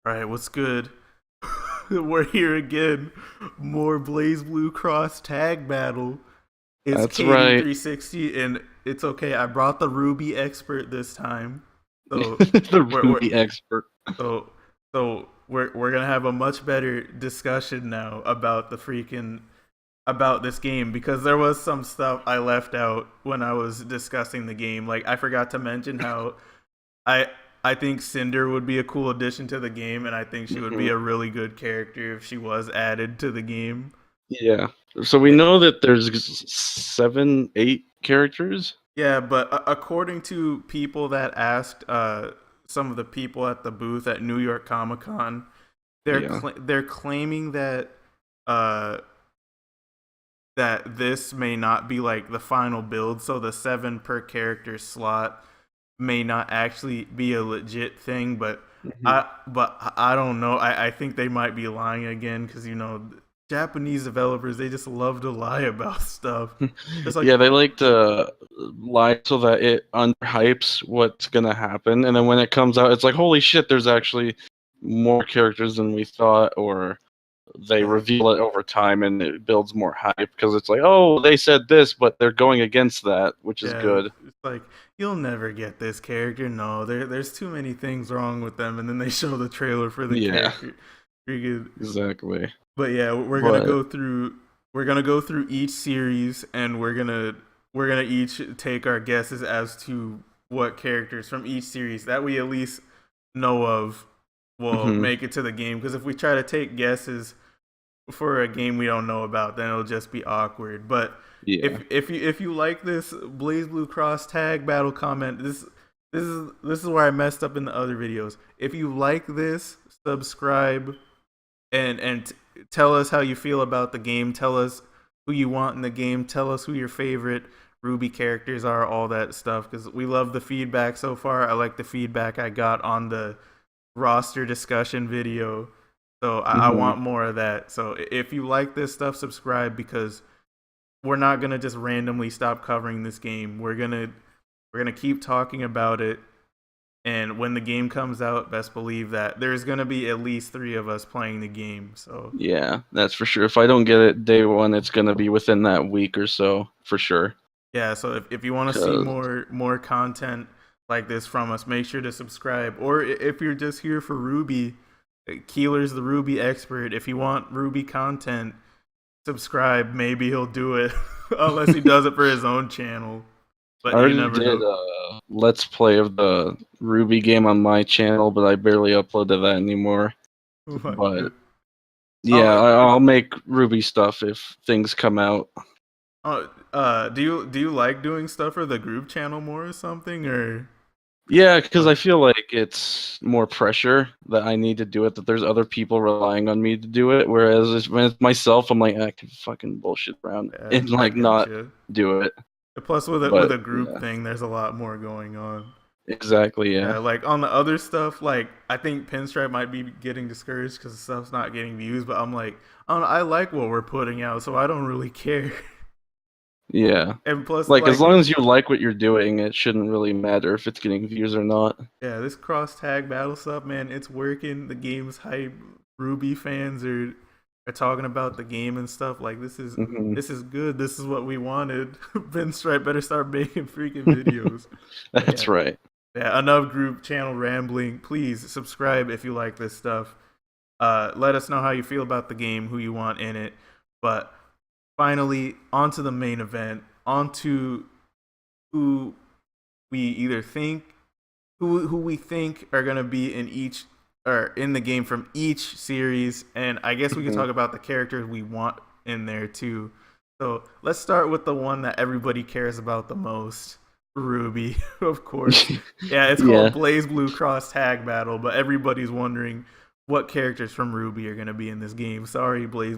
Alright, what's good? We're here again. More Blazblue Cross Tag Battle. It's That's right. KD360, and it's okay. I brought the Ruby expert this time. So The we're, we're Ruby expert. so we're gonna have a much better discussion now about the freaking about this game because there was some stuff I left out when I was discussing the game. Like I forgot to mention how I I think Cinder would be a cool addition to the game, and I think she would be hmm a really good character if she was added to the game. Yeah. So we know that there's seven, eight characters. Yeah, but according to people that asked, some of the people at the booth at New York Comic Con, Yeah. they're claiming that uh, that this may not be like the final build, so the 7 per character slot may not actually be a legit thing, but hmm I don't know. I think they might be lying again because Japanese developers, they just love to lie about stuff. It's like Yeah, they like to lie so that it underhypes what's gonna happen, and then when it comes out, it's like, holy shit, there's actually more characters than we thought, or they yeah, reveal it over time and it builds more hype because it's like, oh, they said this, but they're going against that, which is yeah, good. it's like you'll never get this character. No, there's too many things wrong with them, and then they show the trailer for the Yeah, character. Freaking exactly. But yeah, But we're gonna go through each series, and we're gonna each take our guesses as to what characters from each series that we at least know of will mhm, make it to the game. Because if we try to take guesses for a game we don't know about, then it'll just be awkward. But yeah. if you like this Blaze Blue Cross Tag Battle comment, this is where I messed up in the other videos. If you like this, subscribe and tell us how you feel about the game. Tell us who you want in the game. Tell us who your favorite Ruby characters are. All that stuff because we love the feedback so far. I like the feedback I got on the roster discussion video. So I hmm want more of that. So if you like this stuff, subscribe because we're not gonna just randomly stop covering this game. We're gonna keep talking about it, and when the game comes out, best believe that there's gonna be at least 3 of us playing the game. So Yeah, that's for sure. If I don't get it day one, it's gonna be within that week or so, for sure. yeah, so if you want to see Cause more content like this from us, make sure to subscribe. Or if you're just here for Ruby, Keeler's the Ruby expert. If you want Ruby content, subscribe. Maybe he'll do it, unless he does it for his own channel. I But you already never did know. a let's play of the Ruby game on my channel, but I barely uploaded that anymore. Oh my But god. yeah, Oh, I'll make Ruby stuff if things come out. do you like doing stuff for the group channel more or something or Yeah, because I what? feel like it's more pressure that I need to do it, that there's other people relying on me to do it. Whereas when it's myself, I'm like, I can fucking bullshit around Yeah, and I like not gotcha. do it. Plus, with But a group yeah, thing, there's a lot more going on. exactly. Yeah. Yeah, like on the other stuff, like I think Pinstripe might be getting discouraged because the stuff's not getting views. But I'm like, I don't know, I like what we're putting out, so I don't really care. Yeah. And plus, Like as like, long as you like what you're doing, it shouldn't really matter if it's getting views or not. yeah, this cross tag battle stuff, man, it's working. The game's hype. Ruby fans are talking about the game and stuff. Like hmm this is good. This is what we wanted. Pinstripe better start making freaking videos. But That's right. yeah, enough group channel rambling. Please subscribe if you like this stuff. Let us know how you feel about the game, who you want in it. But finally, on to the main event. On to who we either think who we think are gonna be in each or in the game from each series, and I guess we can hmm talk about the characters we want in there too. So let's start with the one that everybody cares about the most, Ruby, of course. Yeah, it's called Yeah. Blaze Blue Cross Tag Battle, but everybody's wondering what characters from Ruby are gonna be in this game. Sorry, Blaze.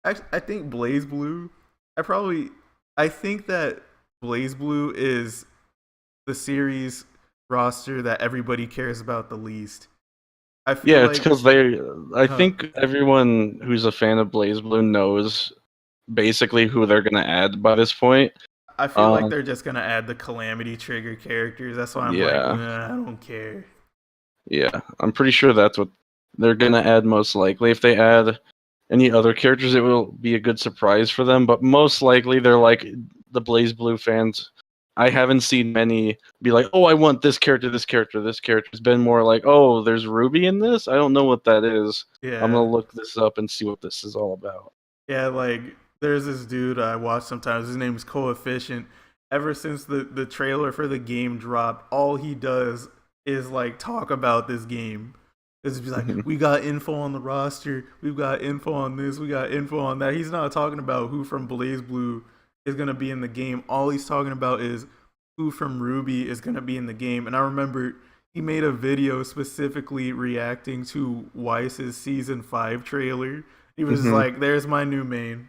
Actually, I think Blaze Blue. I probably. I think that Blaze Blue is the series roster that everybody cares about the least. I feel Yeah, it's like because I uh, think everyone who's a fan of BlazBlue knows basically who they're gonna add by this point. I feel like Um, they're just gonna add the Calamity Trigger characters. That's why I'm like, yeah, nah, I don't care. yeah, I'm pretty sure that's what they're gonna add most likely. If they add any other characters, it will be a good surprise for them. But most likely, they're like the BlazBlue fans. I haven't seen many be like, "Oh, I want this character, this character, this character." It's been more like, "Oh, there's Ruby in this. I don't know what that is. I'm Yeah, gonna look this up and see what this is all about." yeah. Like there's this dude I watch sometimes. His name is Coefficient. Ever since the trailer for the game dropped, all he does is like talk about this game. It's be like, we got info on the roster, we've got info on this, we got info on that. He's not talking about who from BlazBlue is gonna be in the game. All he's talking about is who from Ruby is gonna be in the game. And I remember he made a video specifically reacting to Weiss's season 5 trailer. He was just like, "There's my new main."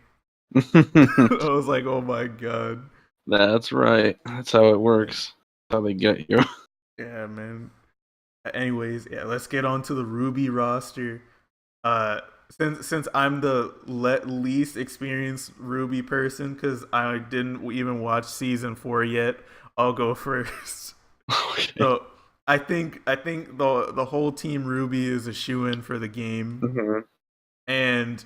I was like, "Oh my god." That's right. That's how it works. That's how they get you. Yeah, man. Anyways, yeah, let's get on to the Ruby roster. Since I'm the least experienced Ruby person, because I didn't even watch season 4 yet, I'll go first. Okay. So I think the whole team Ruby is a shoe-in for the game, and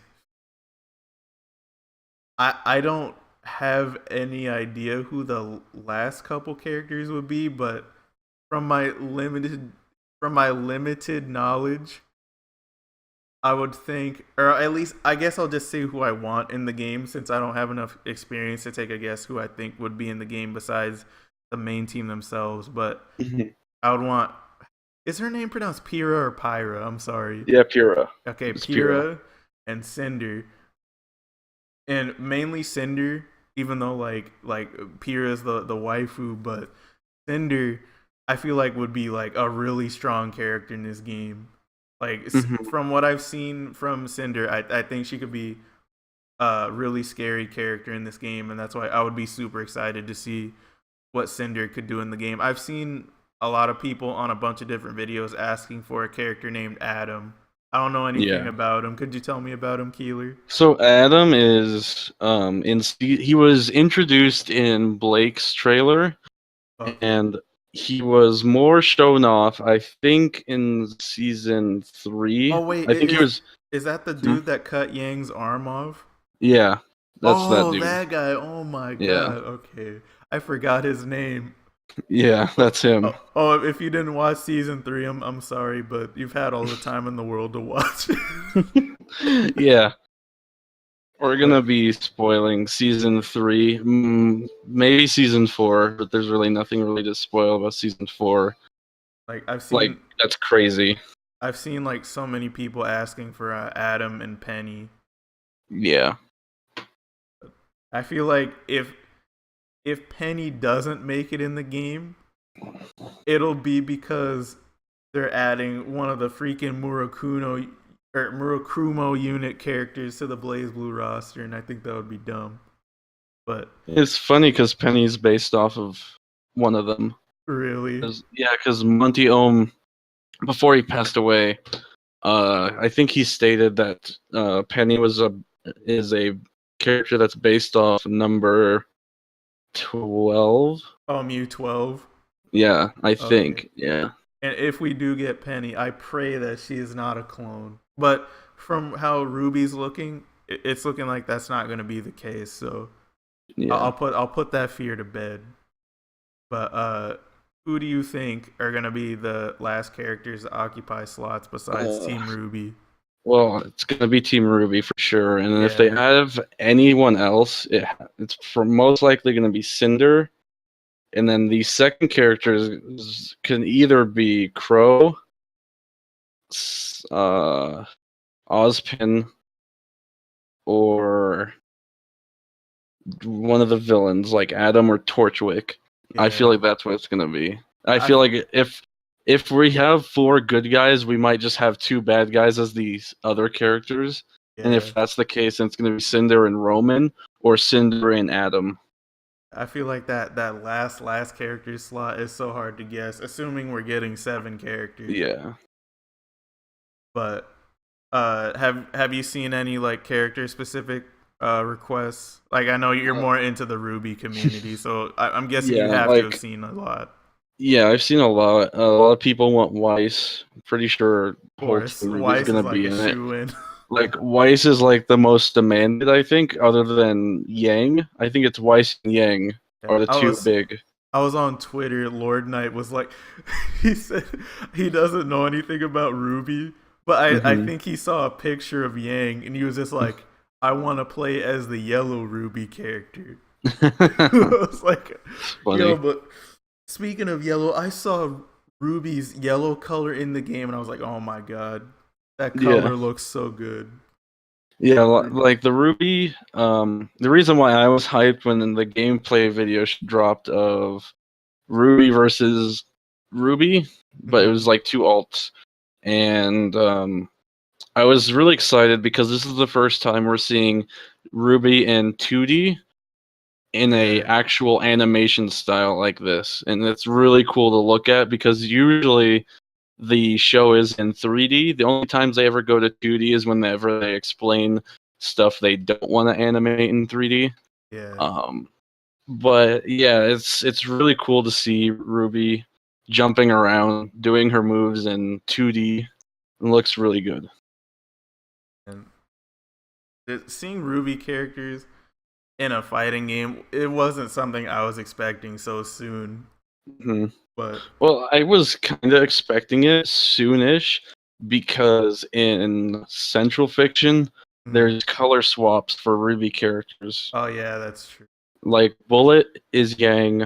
I don't have any idea who the last couple characters would be, but from my limited knowledge, I would think, or at least I guess I'll just say who I want in the game since I don't have enough experience to take a guess who I think would be in the game besides the main team themselves. But I would want. Is her name pronounced Pyrrha or Pyra? I'm sorry. Yeah, Pyrrha. Okay, It's Pyrrha. Pyrrha and Cinder, and mainly Cinder. Even though like Pyrrha is the waifu, but Cinder I feel like would be like a really strong character in this game. Like from what I've seen from Cinder, I think she could be a really scary character in this game, and that's why I would be super excited to see what Cinder could do in the game. I've seen a lot of people on a bunch of different videos asking for a character named Adam. I don't know anything about him. Could you tell me about him, Keeler? So Adam is he was introduced in Blake's trailer, Okay. and he was more shown off, I think, in season 3. Oh wait, I think he was. is that the Hmm? dude that cut Yang's arm off? Yeah, that's that Oh, dude. that guy. Oh my Yeah, god. Okay. I forgot his name. yeah, that's him. If you didn't watch season 3, I'm sorry, but you've had all the time in the world to watch. Yeah, we're But gonna be spoiling season 3, maybe season 4, but there's really nothing really to spoil about season 4. like Like, that's crazy. I've seen like so many people asking for Adam and Penny. Yeah. I feel like if Penny doesn't make it in the game, it'll be because they're adding one of the freaking Murakumo unit characters to the BlazBlue roster, and I think that would be dumb. But It's funny because Penny's based off of one of them. really, Because Monty Ohm, before he passed away, I think he stated that Penny is a character that's based off number 12. oh, Mew 12. Yeah, I think. Okay. Yeah. And if we do get Penny, I pray that she is not a clone. But from how Ruby's looking, it's looking like that's not going to be the case. So Yeah. I'll put that fear to bed. But who do you think are going to be the last characters to occupy slots besides Team Ruby? Well, it's gonna be Team Ruby for sure, and then if they Yeah. have anyone else, it's for most likely gonna be Cinder, and then the second characters can either be Crow, Ozpin, or one of the villains like Adam or Torchwick. I feel Yeah. like that's what it's gonna be. I feel like if we have 4 good guys, we might just have 2 bad guys as these other characters. And Yeah. if that's the case, then it's gonna be Cinder and Roman, or Cinder and Adam. I feel like that last character slot is so hard to guess, assuming we're getting 7 characters. Yeah. But have you seen any like character specific requests? Like I know you're more into the Ruby community, so I'm guessing you Yeah, have to have like seen a lot. Yeah, I've seen a lot. A lot of people want Weiss. I'm pretty sure Of whole course, Team Ruby's Weiss gonna is like be a in it. shoe in. Like Weiss is like the most demanded, I think, other than Yang. I think it's Weiss and Yang Yeah, are the two big. I was on Twitter. Lord Knight was like, he said he doesn't know anything about Ruby, but I Hmm. think he saw a picture of Yang and he was just like, I want to play as the yellow Ruby character. I was like, It's yo, funny. but speaking of yellow, I saw Ruby's yellow color in the game and I was like, oh my god, that Yeah. color looks so good. Yeah, Ruby. like the Ruby, the reason why I was hyped when the gameplay video dropped of Ruby versus Ruby, but it Hmm. was like two alts, and I was really excited because this is the first time we're seeing Ruby in 2D in a Yeah, actual animation style like this, and it's really cool to look at because usually the show is in 3D. The only times they ever go to 2D is whenever they explain stuff they don't want to animate in 3D. yeah. Um, but yeah, it's really cool to see Ruby jumping around, doing her moves in 2D. It looks really good. And seeing Ruby characters in a fighting game, it wasn't something I was expecting so soon. Mhm. But Well, I was kind of expecting it soonish because in Central Fiction, mm, there's color swaps for Ruby characters. oh yeah, that's true. Like Bullet is Yang,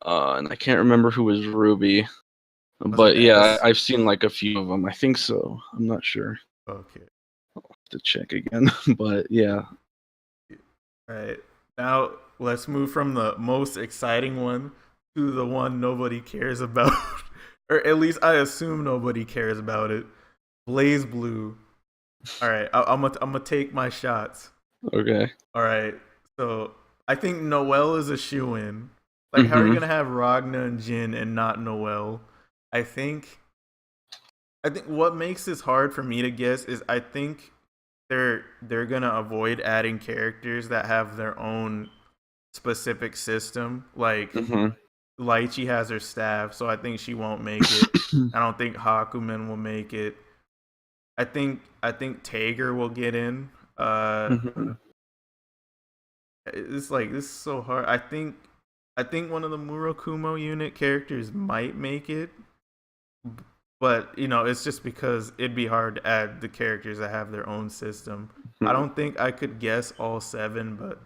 and I can't remember who was Ruby. Was it But yeah, S? I've seen like a few of them. I think so. I'm not sure. Okay. Have to check again. But yeah. All right. Now let's move from the most exciting one to the one nobody cares about, or at least I assume nobody cares about it. Blaze Blue. All right, I'm gonna take my shots. Okay. All right. So I think Noel is a shoe in. Like, how are you Mhm. gonna have Ragna and Jin and not Noel? I think I think what makes this hard for me to guess is I think they're gonna avoid adding characters that have their own specific system. Like Mhm. Lychee has her staff, so I think she won't make it. I don't think Hakumen will make it. I think Tager will get in. Mhm. It's like this is so hard. I think one of the Murokumo unit characters might make it, but it's just because it'd be hard to add the characters that have their own system. I Mhm. don't think I could guess all seven, but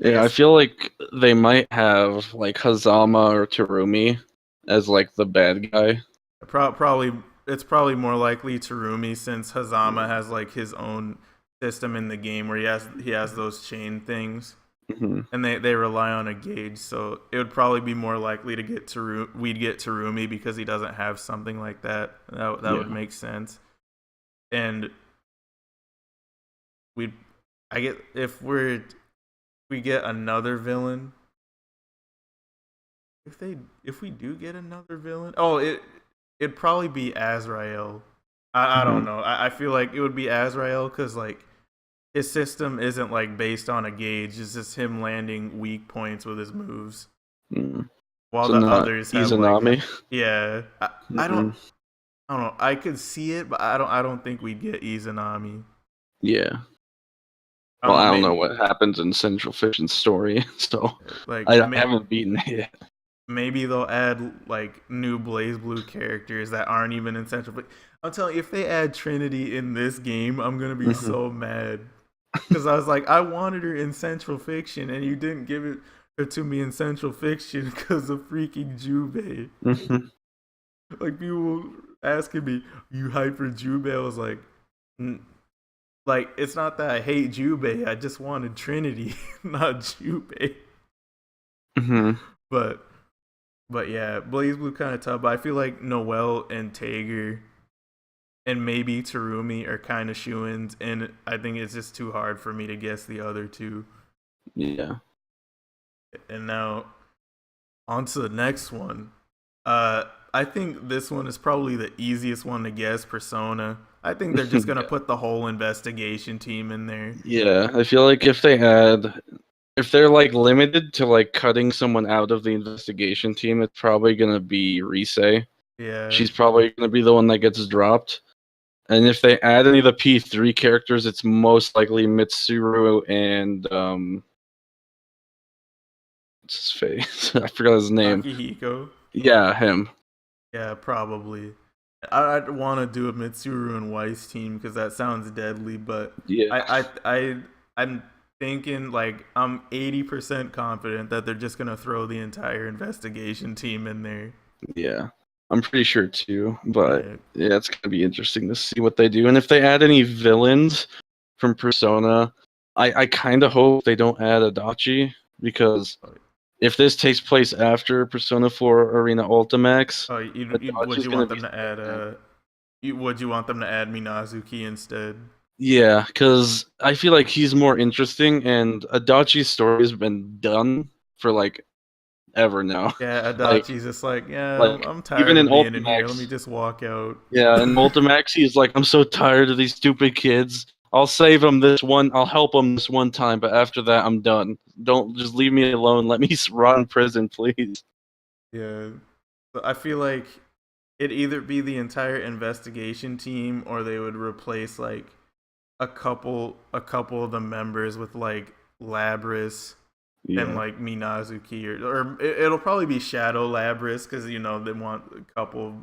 I Yeah, I guess feel like they might have like Hazama or Terumi as like the bad guy. probably it's probably more likely Terumi since Hazama has like his own system in the game where he has those chain things. Mhm. And they rely on a gauge, so it would probably be more likely to we'd get Terumi because he doesn't have something like that. That would Yeah. make sense. And we I get if we get another villain. If we do get another villain, it'd probably be Azrael. I don't Mhm. know. I feel like it would be Azrael because like his system isn't like based on a gauge. It's just him landing weak points with his moves. Mm. While So the not others have like Izanami. yeah. I don't Mhm. I don't know. I could see it, but I don't think we'd get Izanami. Yeah. I Well, don't know. I don't know Maybe what happens in Central Fiction's story, so like I haven't beaten it yet. maybe they'll add like new Blaze Blue characters that aren't even in Central. But I'm telling you, if they add Trinity in this game, I'm gonna be Mhm. so mad because I was like, I wanted her in Central Fiction, and you didn't give it her to me in Central Fiction because of freaking Jubei. Mhm. Like people asking me, "You hype for Jubei?" I was like, like it's not that I hate Jubei. I just wanted Trinity, not Jubei. Mhm. But yeah, Blaze Blue kind of tough. But I feel like Noel and Tager and maybe Terumi are kind of shoo-ins, and I think it's just too hard for me to guess the other two. Yeah. And now on to the next one. I think this one is probably the easiest one to guess. Persona. I think they're just gonna Yeah. put the whole investigation team in there. Yeah. I feel like if they add if they're like limited to like cutting someone out of the investigation team, it's probably gonna be Rise. Yeah. She's probably gonna be the one that gets dropped. And if they add any of the P3 characters, it's most likely Mitsuru and what's his face? I forgot his name. Akihiko. Yeah, him. Yeah, probably. I'd want to do a Mitsuru and Weiss team because that sounds deadly, but Yeah. I'm thinking like I'm 80% confident that they're just gonna throw the entire investigation team in there. Yeah. I'm pretty sure too. But Yeah. yeah, it's gonna be interesting to see what they do. And if they add any villains from Persona, I kinda hope they don't add Adachi because if this takes place after Persona 4 Arena Ultimax, Oh, would Adachi's you gonna want be them to so add bad. would you want them to add Minazuki instead? Yeah, because I feel like he's more interesting, and Adachi's story has been done for like ever now. Yeah, like, Adachi's just like, yeah, like I'm even tired in of being in here. Let me Ultimax, just walk out. yeah, in Ultimax, he's like, I'm so tired of these stupid kids. I'll save them this one. I'll help them this one time, but after that, I'm done. Don't just leave me alone. Let me rot in prison, please. Yeah. So I feel like it'd either be the entire investigation team or they would replace like a couple of the members with like Labris and Yeah. like Minazuki or it'll probably be Shadow Labris because they want a couple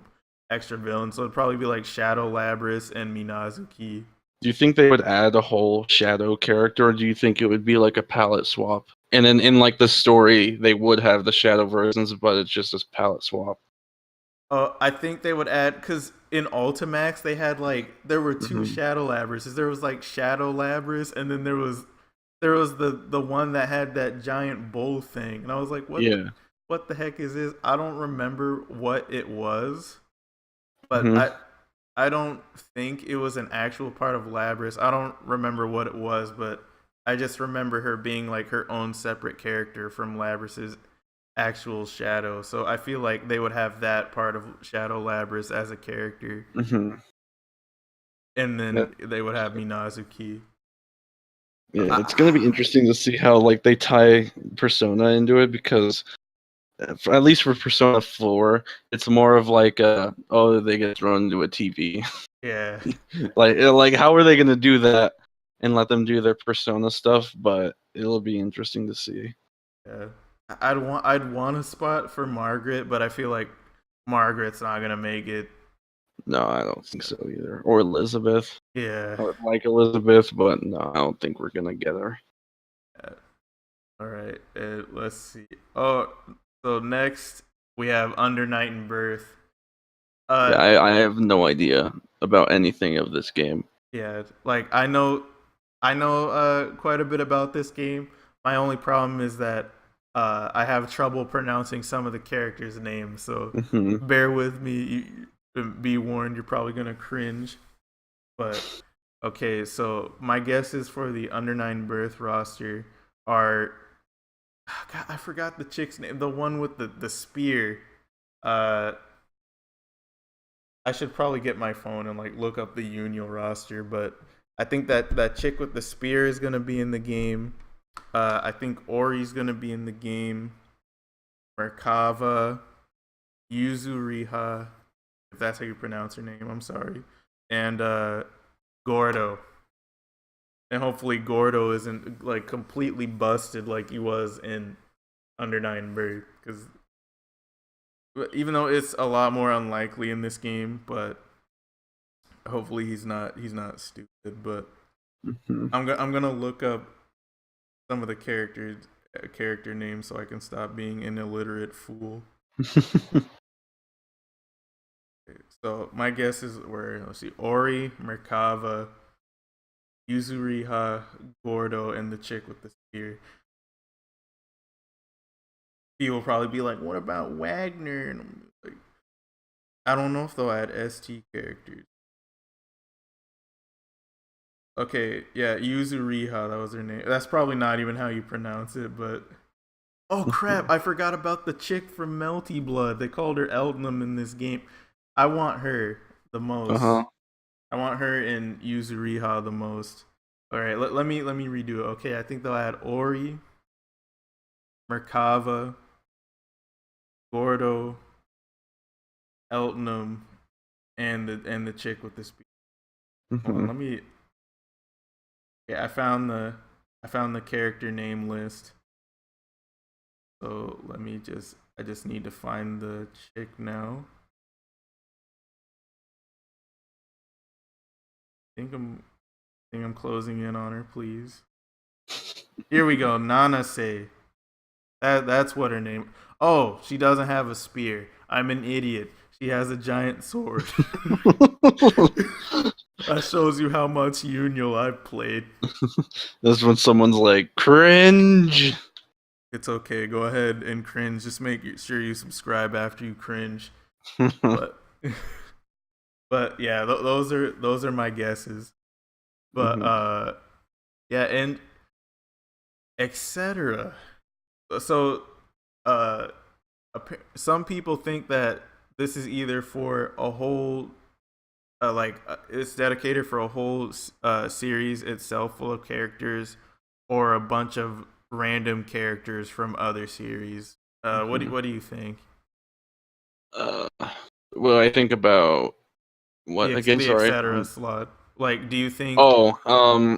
extra villains, so it'd probably be like Shadow Labris and Minazuki. Do you think they would add a whole shadow character, or do you think it would be like a palette swap? And then in like the story, they would have the shadow versions, but it's just a palette swap. I think they would add because in Ultimax they had like there were two Hmm. Shadow Labrises. There was like Shadow Labris, and then there was the one that had that giant bull thing, and I was like, Yeah. what the heck is this? I don't remember what it was, but Hmm. I don't think it was an actual part of Labris. I don't remember what it was, but I just remember her being like her own separate character from Labris's actual Shadow. So I feel like they would have that part of Shadow Labris as a character, Hmm. and Yeah, then they would have Minazuki. it's gonna be interesting to see how like they tie Persona into it because at least for Persona 4, it's more of like oh they get thrown into a TV. Yeah, Like how are they gonna do that and let them do their Persona stuff? But it'll be interesting to see. yeah. I'd want a spot for Margaret, but I feel like Margaret's not gonna make it. No, I don't think so either. Or Elizabeth. Yeah. I would like Elizabeth, but no, I don't think we're gonna get her. Yeah. All right. Let's see. Oh, so next we have Under Night and Birth. Yeah, Uh, I have no idea about anything of this game. yeah. Like I know quite a bit about this game. My only problem is that I have trouble pronouncing some of the characters' names, so Hmm. bear with me. Be warned, you're probably gonna cringe. But okay, so my guesses for the Under Nine Birth roster are, God, I forgot the chick's name, the one with the spear. Uh, I should probably get my phone and like look up the Union roster, but I think that chick with the spear is gonna be in the game. I think Ori's gonna be in the game. Merkava, Yuzuriha, if that's how you pronounce her name, I'm sorry, and Gordo. And hopefully Gordo isn't like completely busted like he was in Under Nine Birth, because even though it's a lot more unlikely in this game, but hopefully he's not stupid. But Hmm. I'm gonna look up some of the character names so I can stop being an illiterate fool. Okay, so my guess is where, let's see, Ori, Merkava, Yuzuriha, Gordo, and the chick with the spear. He will probably be like, "What about Wagner?" And I'm like, I don't know if they'll add ST characters. Okay, yeah, Yuzuriha, that was her name. That's probably not even how you pronounce it, but oh crap, I forgot about the chick from Melty Blood. They called her Eltnum in this game. I want her the most. Uh-huh. I want her in Yuzuriha the most. All right, let me redo it. Okay, I think they'll add Ori. Merkava, Gordo, Eltonum, and the chick with the spear. Hold on, Hmm. let me. Yeah, I found the character name list. So let me just. I just need to find the chick now. I think I'm closing in on her. Please. Here we go. Nana say. That's what her name. Oh, she doesn't have a spear. I'm an idiot. She has a giant sword. That shows you how much Union I've played. That's when someone's like, cringe. It's okay. Go ahead and cringe. Just make sure you subscribe after you cringe. But but yeah, those are my guesses. But Mhm. yeah, and etc. So uh some people think that this is either for a whole it's dedicated for a whole series itself full of characters or a bunch of random characters from other series. Mhm. What do you think? Uh, well, I think about what again? The Sorry. etc. slot. Like, do you think Oh,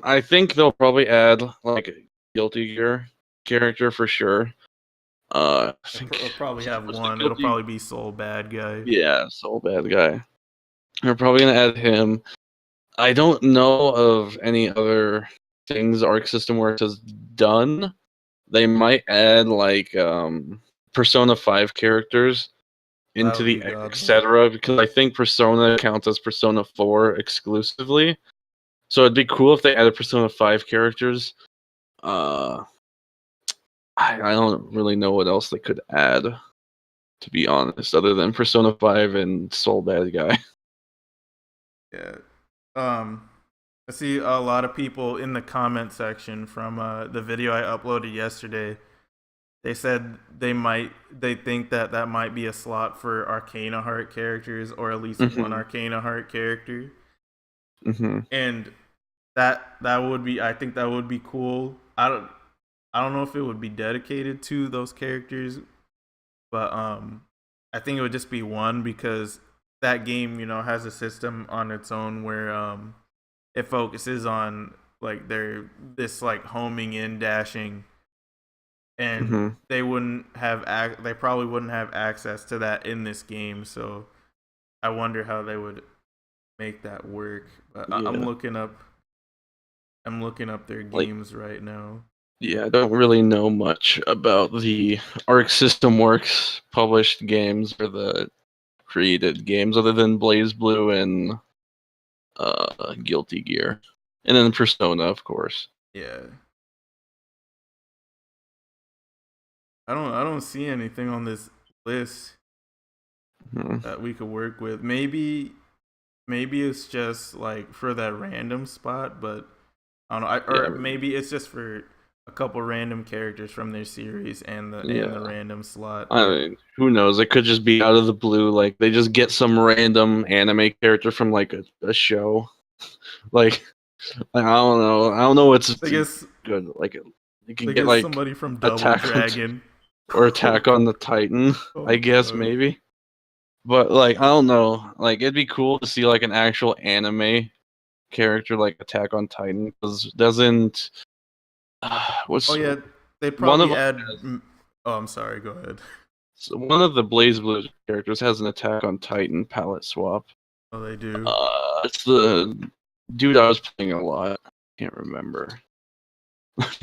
I think they'll probably add like a Guilty Gear character for sure. I think it'll probably have was the one? It'll Guilty. probably be Soul Bad Guy. Yeah, Soul Bad Guy. They're probably gonna add him. I don't know of any other things Arc System Works has done. They might add like Persona 5 characters That into would the be godly. etc. because I think Persona counts as Persona 4 exclusively. So it'd be cool if they added Persona 5 characters. Uh, I don't really know what else they could add, to be honest, other than Persona 5 and Soul Bad Guy. Yeah. Um, I see a lot of people in the comment section from the video I uploaded yesterday. They said they think that that might be a slot for Arcana Heart characters or at least one Hmm. Arcana Heart character, Hmm. and that would be I think that would be cool. I don't know if it would be dedicated to those characters, but I think it would just be one because that game has a system on its own where it focuses on like their this like homing in dashing, and Hmm. they probably wouldn't have access to that in this game. So I wonder how they would make that work. But Yeah. I'm looking up their Like, games right now. yeah, I don't really know much about the Arc System Works published games or the created games other than Blaze Blue and Guilty Gear. And then Persona, of course. Yeah, I don't see anything on this list Hmm. that we could work with. Maybe it's just like for that random spot, but I don't know. Yeah, Or maybe it's just for a couple random characters from their series and the yeah. random slot. I But mean, who knows? It could just be out of the blue. Like they just get some random anime character from like a show. Like I don't know. I don't know what's I guess good. Like you can they get get like somebody from Double Attack on Dragon. or Attack on the Titan. I Oh guess god. maybe. But like I don't know. Like it'd be cool to see like an actual anime character like Attack on Titan because doesn't Oh what's yeah, they'd one of probably them add. has Oh, I'm sorry. Go ahead. one of the Blaze Blue characters has an Attack on Titan palette swap. Oh, they do. It's the dude I was playing a lot. Can't remember.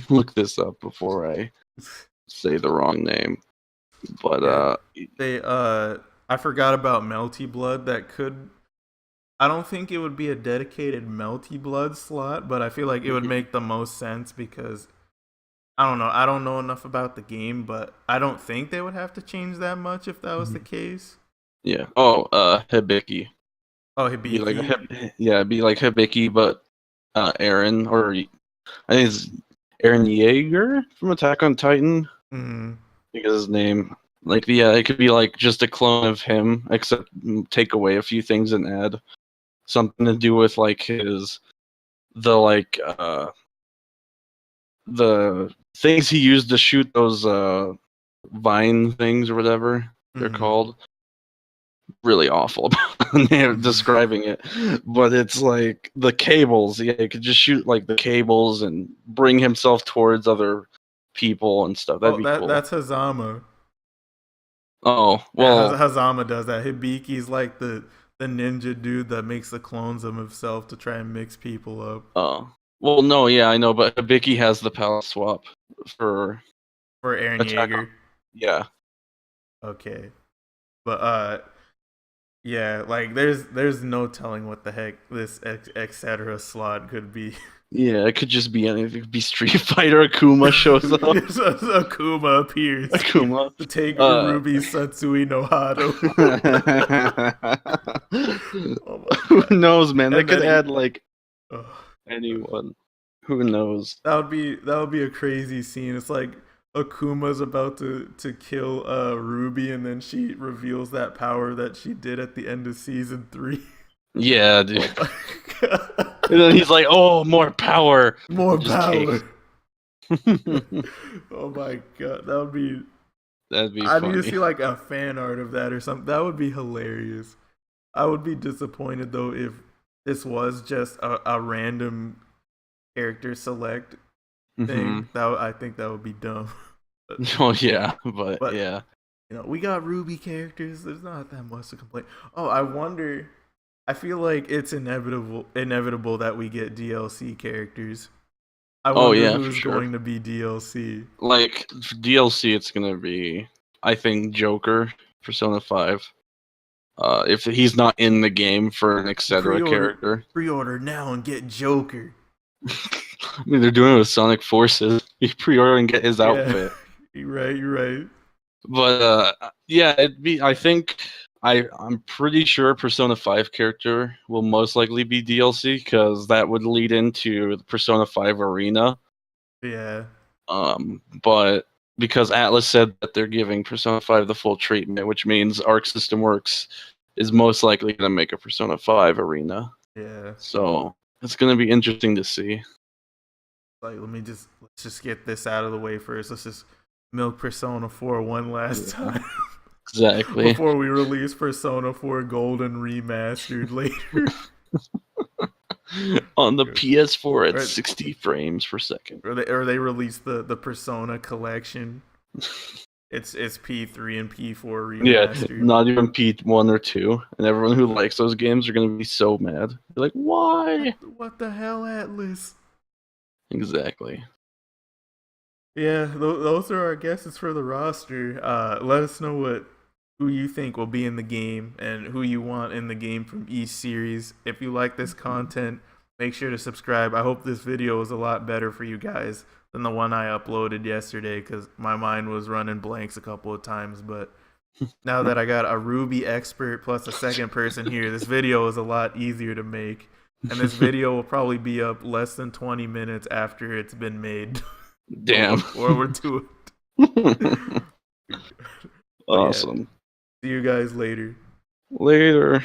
Look this up before I say the wrong name. But Yeah, they. I forgot about Melty Blood. That could. I don't think it would be a dedicated Melty Blood slot, but I feel like it would mhm, make the most sense because I don't know. I don't know enough about the game, but I don't think they would have to change that much if that was the mhm. case. Yeah. Oh, Hibiki. Oh, Be like Hibiki. yeah, be like Hibiki, but Aaron or I think it's Aaron Yeager from Attack on Titan. Mm, Because his name, like yeah, it could be like just a clone of him, except take away a few things and add something to do with like his the like the things he used to shoot those vine things or whatever they're called. Really awful describing it, but it's like the cables. Yeah, he could just shoot like the cables and bring himself towards other people and stuff. That'd be cool. That's Hazama. Oh well, yeah, Hazama does that. Hibiki's like the ninja dude that makes the clones of himself to try and mix people up. oh well, no, yeah, I know, but Hibiki has the palette swap for Eren Yeager. Yeah. Okay, but yeah, like there's no telling what the heck this etc. slot could be. Yeah, it could just be anything. It could be Street Fighter. Akuma shows up. Akuma appears. Akuma to take Ruby's Satsui no Hado. Who knows, man? They could add like anyone. Who knows? That would be a crazy scene. It's like Akuma's about to kill Ruby, and then she reveals that power that she did at the end of season 3. Yeah, dude. And then he's like, "Oh, more power, more power." Oh my god, that'd be funny. I need to see like a fan art of that or something. That would be hilarious. I would be disappointed though if this was just a random character select thing. I think that would be dumb. Oh yeah, but yeah, you know, we got Ruby characters. There's not that much to complain. Oh, I wonder. I feel like it's inevitable that we get DLC characters. I wonder who's going to be DLC. Like for DLC, it's gonna be, I think, Joker, Persona 5. If he's not in the game for an etc. character, pre-order now and get Joker. I mean, they're doing it with Sonic Forces. You pre-order and get his outfit. You're right. But yeah, it'd be. I think I'm pretty sure Persona 5 character will most likely be DLC because that would lead into the Persona 5 Arena. Yeah. But because Atlas said that they're giving Persona 5 the full treatment, which means Arc System Works is most likely going to make a Persona 5 Arena. Yeah. So it's going to be interesting to see. Like, let's just get this out of the way first. Let's just milk Persona 4 one last time. Exactly. Before we release Persona 4 Golden Remastered later. On the PS4 at 60 frames per second. Or they release the Persona collection. It's P3 and P4 remastered. Yeah, not even P1 or 2. And everyone who likes those games are going to be so mad. They're like, why? What the hell, Atlas? Exactly. Yeah, those are our guesses for the roster. Let us know who you think will be in the game and who you want in the game from each series. If you like this content, make sure to subscribe. I hope this video was a lot better for you guys than the one I uploaded yesterday because my mind was running blanks a couple of times. But now that I got a Ruby expert plus a second person here, this video is a lot easier to make. And this video will probably be up less than 20 minutes after it's been made. Damn. Forward to it. Awesome. See you guys later. Later.